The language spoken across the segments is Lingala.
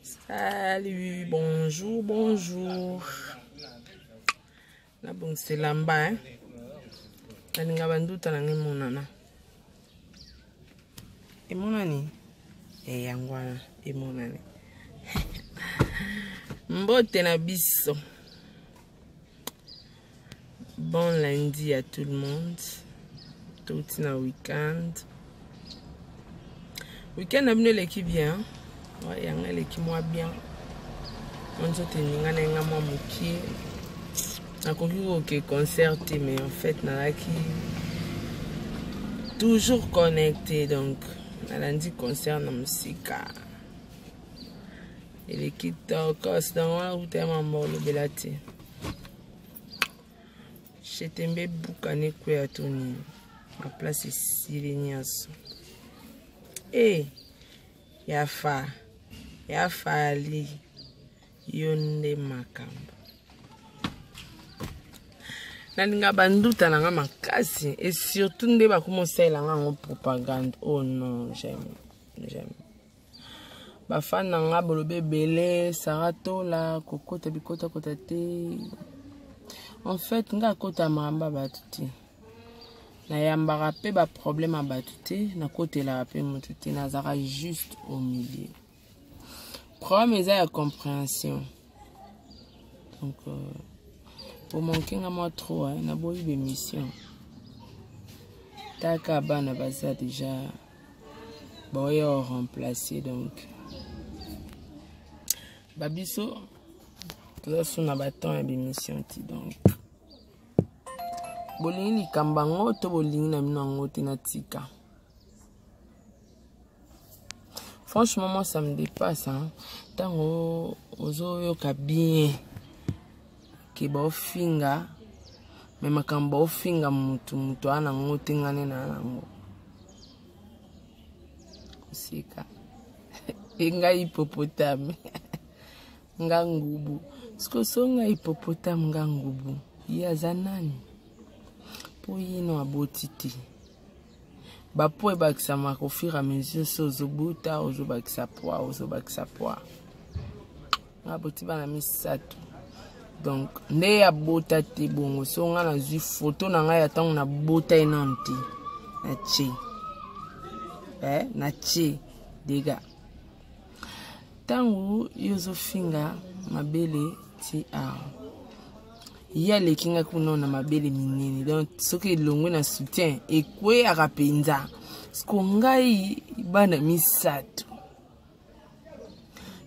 Salut, bonjour, bonjour. Là, bon, c'est là-bas, hein. Là, nous avons tout à l'année, mon nana. Et mon nani? Et yangwana, et mon nani. Mbote na biso. Bon lundi à tout le monde. Tout na week-end. Week-end a venu l'équipe bien. Ouais, il y a l'équipe moi bien. On se tenait à un moment qui a conclu concert, mais en fait, n'a qui toujours connecté. Donc, on a dit concert dans musique. Et l'équipe d'Orcos dans la route est mort le belati. J'étais bien boucané quoi à Tony. Ma place est Sirenias. Et Yafa Ali Yonde Makamba. Nalinga banduta nanga makasi et surtout nde ba commencer la nga propagande. Oh non, j'aime. Ba fan nanga bolobe belé Sarato la kokota bikota kotate. En fait, nga kota mamba batuti. Na yambara pe ba problème abatuti, na kote la pe mututi na zara juste au milieu. Problème est la compréhension. Donc pour manquer à moi trop, hein, na boyi be mission. Taka bana baza déjà boy remplacé donc. Babiso tout ça na baton et mission ti donc. Bolini kambango to bolini na minango tina tika. Franchement moi ça me dépasse hein. Tango ozo yoka bien ke ba ofinga mais makamba ofinga mutu ana ngote ngane na nango. Kusika. Inga hippopotame. Nga ngubu. Siko songa hippopotame nga ngubu. Ya zanani. Pour y no abotiti. Ba po e bakisama au fur et à mesure so zobuta ozo bakisa poa. Aboti bana misato. Donc ne ya bota te bongo so nga na zui photo na nga ya tango na bota enanti. Na chi. Na chi dega. Tango yozo finga mabele ti a. Ya les kinga kuno na mabele minene donc ce que longo na soutien et kwe akapenza sko ngai bana misato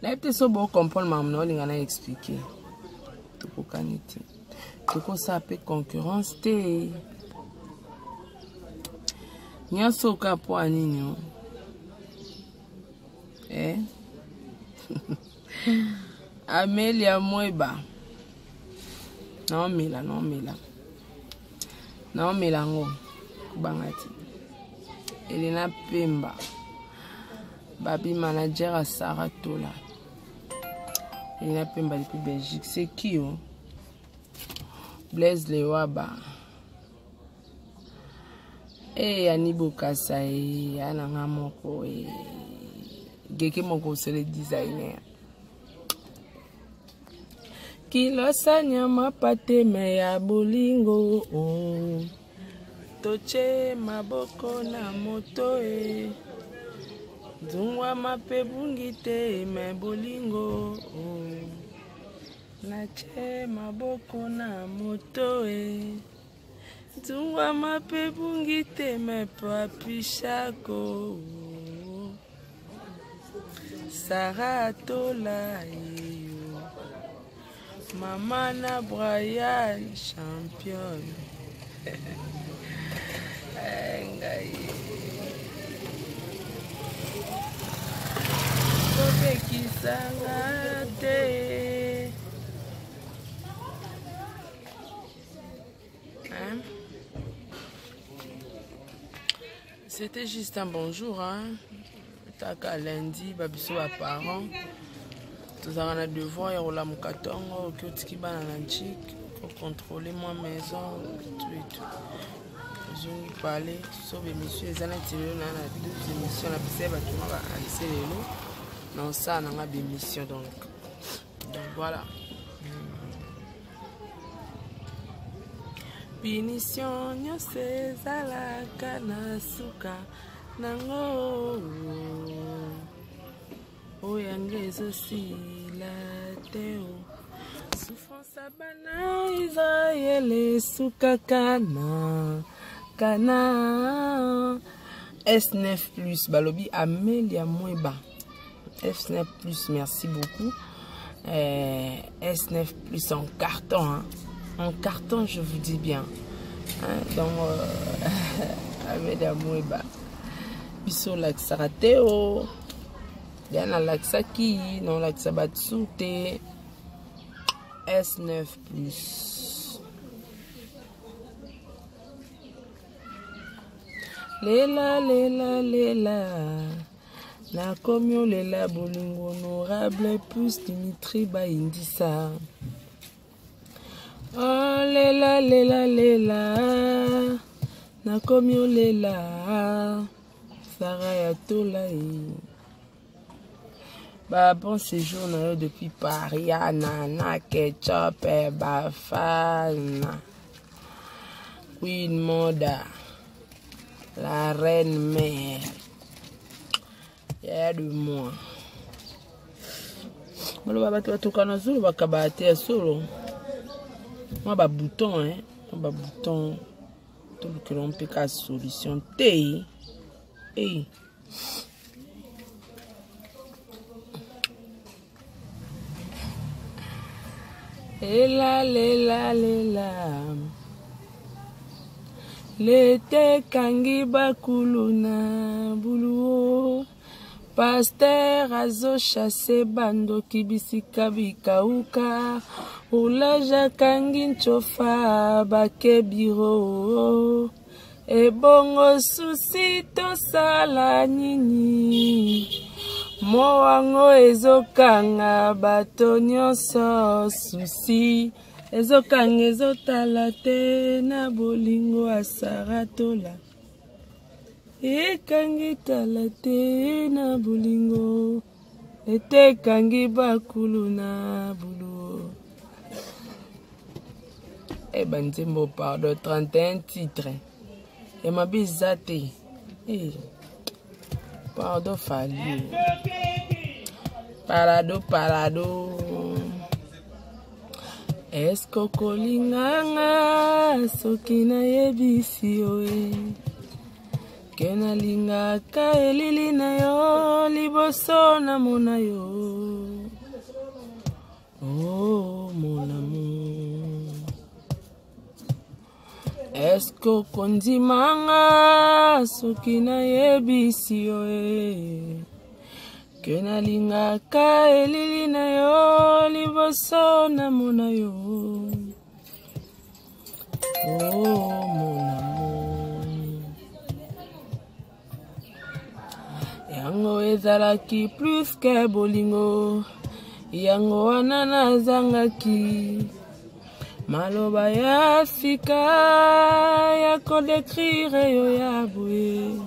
la peut so bon comprendre mamno linga na expliquer to ko kaniti to ko ça peut concurrence te nya so ka po aninyo Amelia Moeba Non mila ngo kubangati Elena Pemba Babi manager à Saratola Elena Pemba depuis Belgique c'est qui oh Blaise Lewaba Anibo Kasai Ananga moko Geke moko c'est le designer Kilo sanya mapate me ya bolingo Toche maboko na moto Zungwa mape bungite me bolingo Nache maboko na moto Zungwa mape bungite me papishako Saratola Maman na Brian champion. C'était juste un bonjour hein. Taka lundi babiso à parents. Nous avons un devoir, il y a la moukatongo, qui va dans l'antique, pour contrôler ma maison, tout. Je vais parler, sauf les messieurs, les années, on a deux émissions, la piscine, on va aller. non ça n'a pas d'émission donc voilà. Punition nyose ezalaka na suka nango oyange ezosila te o souffrance abana Israel suka kana S9 plus balobi Amélia Mweba S9 plus merci beaucoup. S9 plus en carton hein. En carton, je vous dis bien. Hein? Donc, Amélia Mweba. Biso laxarateo. Diana laxaki. Non laxabatsute. S9 plus. Lela. Na komio lela bolingo honorable plus Dimitri Baindissa. Oh lela na komio lela Sarah Yatolai. Bah bon séjour na depuis Paris na ketchup bafana Queen Moda la reine mère ya de moi malo babatu batokana zulu bakabate solo. Moi, bah bouton, hein. Bah bouton. Tout le que l'on peut qu'à solution. T. Et. Lela. L'été kangi bakuluna buluo. Pasteur azo chasse bando kibisika bikauka. Ulaja kangi nchofa bake biro. Ebongo susi tosala nini. Moango ezokanga bato nyonso susi. Ezokanga ezotala te na bolingo asaratola. Ekangi tala te na bolingo. Ete kangi bakulu na bulu. Eh ben, Nzembo pardon, 31 titres. Et ma bizate. Eh. Pardon, fallu. Parado. Esko kolinganga sokina yebisi oe. Kena linga ka elili na yo liboso na mona yo. Oh mon amour. Esko kondimanga sokina yebisi oe. Kena linga ka elili na yo liboso na mona yo. Oh mon amour. Yango ezalaki plus que bolingo. Yango wana nazangaki. Maloba ya sika ya kodécrire yo ya boué.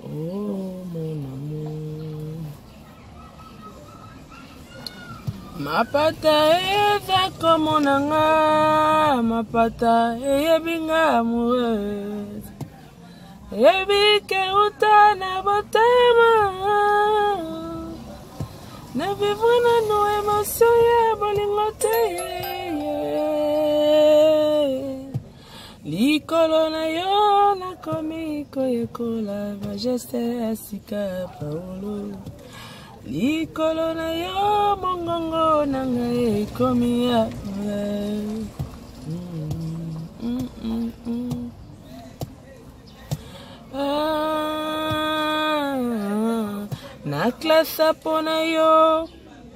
Oh mon amour. Mapata eza komonanga. Mapata eyebinga amoureuse. Ebike utana botema. Ne vivre na nos émotions ya bolingo te. Likolo na yo na komi koyekola majeste asika Paulo. Likolo na yo mongongo na ngai komi ya. Na klasa pona yo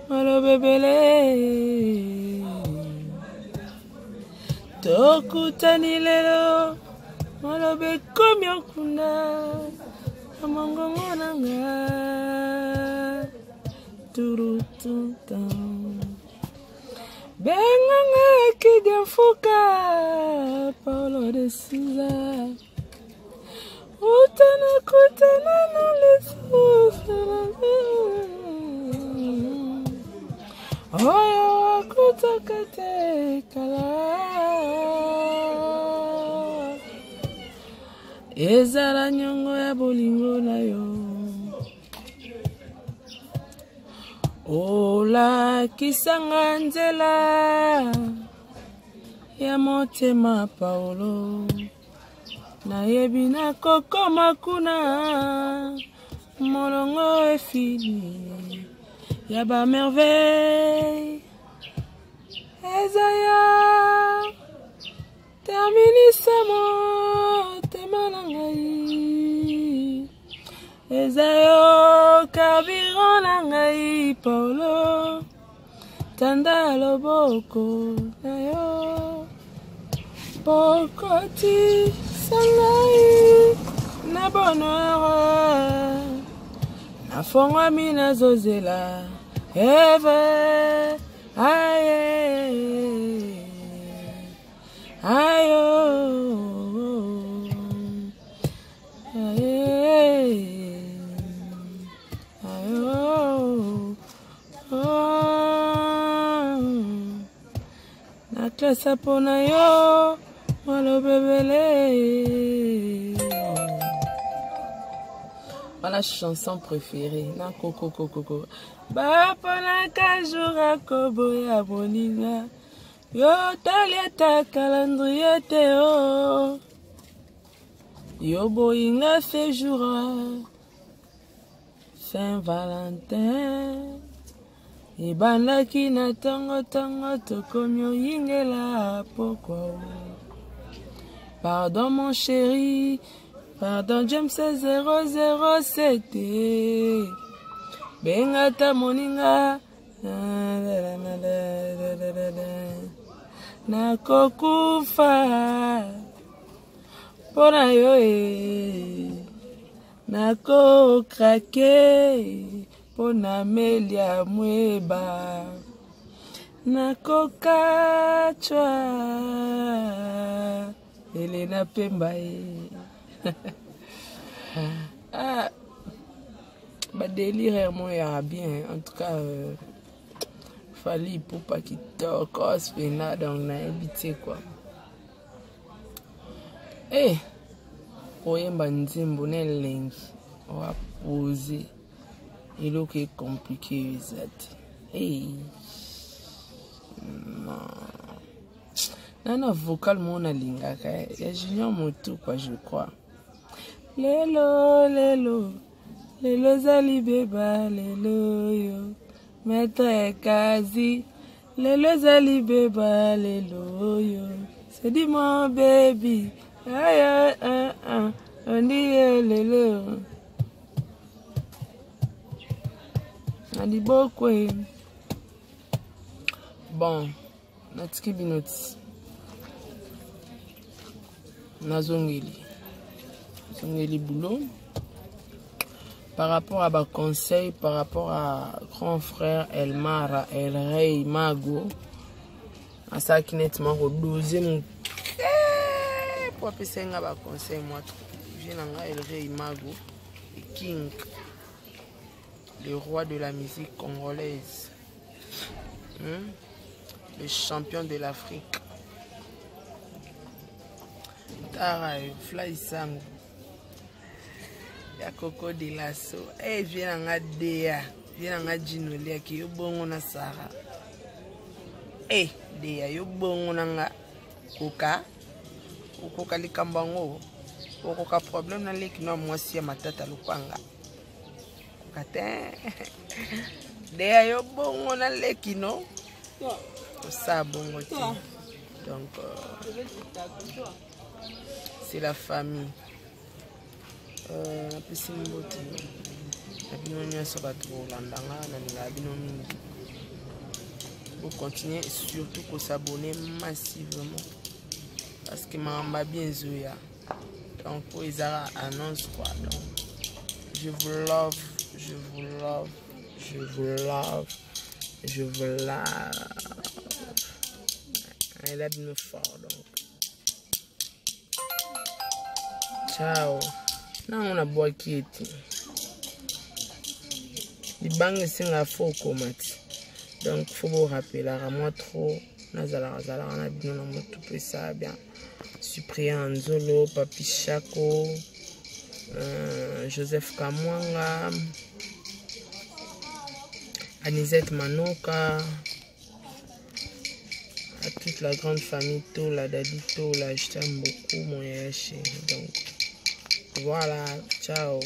malobe bele. Tokutani lelo malobe komi okunda amongongo nanga turututa benganga kidia fuka Paulo de Souza Utana kutana na lesu. Oyo kutakate kala. Ezala nyongo ya bolingo na yo. Ola kisanga nzela ya motema Paulo. Na yebi na koko makuna molongo e fini ya ba merveille ezaya terminissamo temanangai ezayo carburant nangai Paulo tanda loboko na yo pokoti sangai na bonheur na fonga mina zozela eve aye ayo aye ayo na klasa pona yo voilà chanson préférée na koko koko bapona kajura kobo ya boninga yo taliata calendrier teo yo boinga séjour Saint-Valentin ebandaki na tongo tokomi oyingela pourquoi. Pardon mon chéri, pardon James 007. Bengata moninga na kokufa pona yo na ko krake pona melia mweba na kokachwa Elena Pembaye. Ah, bah délire moi ira bien. En tout cas, fallait pour pas qu'il t'occasse là donc on a habité quoi. Eh, oyemba nzimbo ne lengi on va poser. Il est compliqué exact. Eh, non. Nana vocal mona lingaka ya Junior Motu quoi je crois. Lelo lelo lelo zali beba lelo yo maître kazi lelo zali beba lelo yo c'est dit mon baby aïe on dit lelo on dit beaucoup bon natiki binoti Nazongeli boulot par rapport à ma conseil par rapport à grand frère Elmara Elrey Mago à ça qui nettement redoser mon pour passer un conseil moi j'ai un Elrey Mago King le roi de la musique congolaise le champion de l'Afrique. Taray, fly sang. Ya Coco de Lasso. Eh, viens en Dea. Viens en Ginolia qui est bon na Sara. Eh, Dea, yo bon na Coca. Coca li kambango. Coca problème na leki no moi si matata lupanga. Kate. Dea yo bon na leki no. Ça bon ti. Donc c'est la famille. La piscine beauté. La binonia sera trop landanga, la binonia. Vous continuez surtout pour s'abonner massivement. Parce que m'a bien zoya. Donc pour les annonce quoi. Donc je vous love, je vous love, je vous love, je vous love. Elle aime fort donc. Ciao. Non, on a bois qui était. Les banques sont à faux comati. Donc, il faut vous rappeler, à moi trop. Nazala, on a bien tout ça bien. Cyprien Nzolo, Papi Chako, Joseph Kamwanga, Anisette Manoka, à toute la grande famille Tola, Dadi Tola, je t'aime beaucoup, mon Yaché. Donc, voilà, ciao.